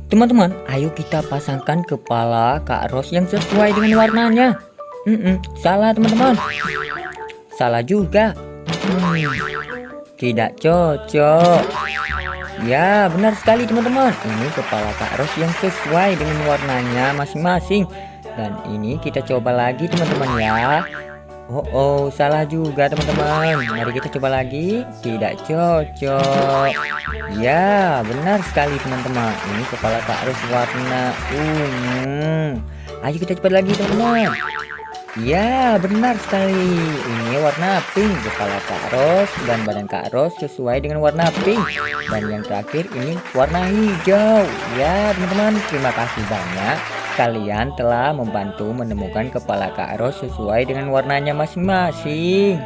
Teman-teman, ayo kita pasangkan kepala Kak Ros yang sesuai dengan warnanya. Salah teman-teman. Salah juga. Tidak cocok. Ya, benar sekali teman-teman. Ini kepala Kak Ros yang sesuai dengan warnanya masing-masing. Dan ini kita coba lagi teman-teman ya. Oh, salah juga teman-teman. Mari kita coba lagi. Tidak cocok. Ya, benar sekali teman-teman. Ini kepala Kak Ros warna ungu. Ayo kita coba lagi teman-teman. Ya, benar sekali. Ini warna pink. Kepala Kak Ros dan badan Kak Ros sesuai dengan warna pink. Dan yang terakhir ini warna hijau. Ya, teman-teman, terima kasih banyak. Kalian telah membantu menemukan kepala Kak Ros sesuai dengan warnanya masing-masing.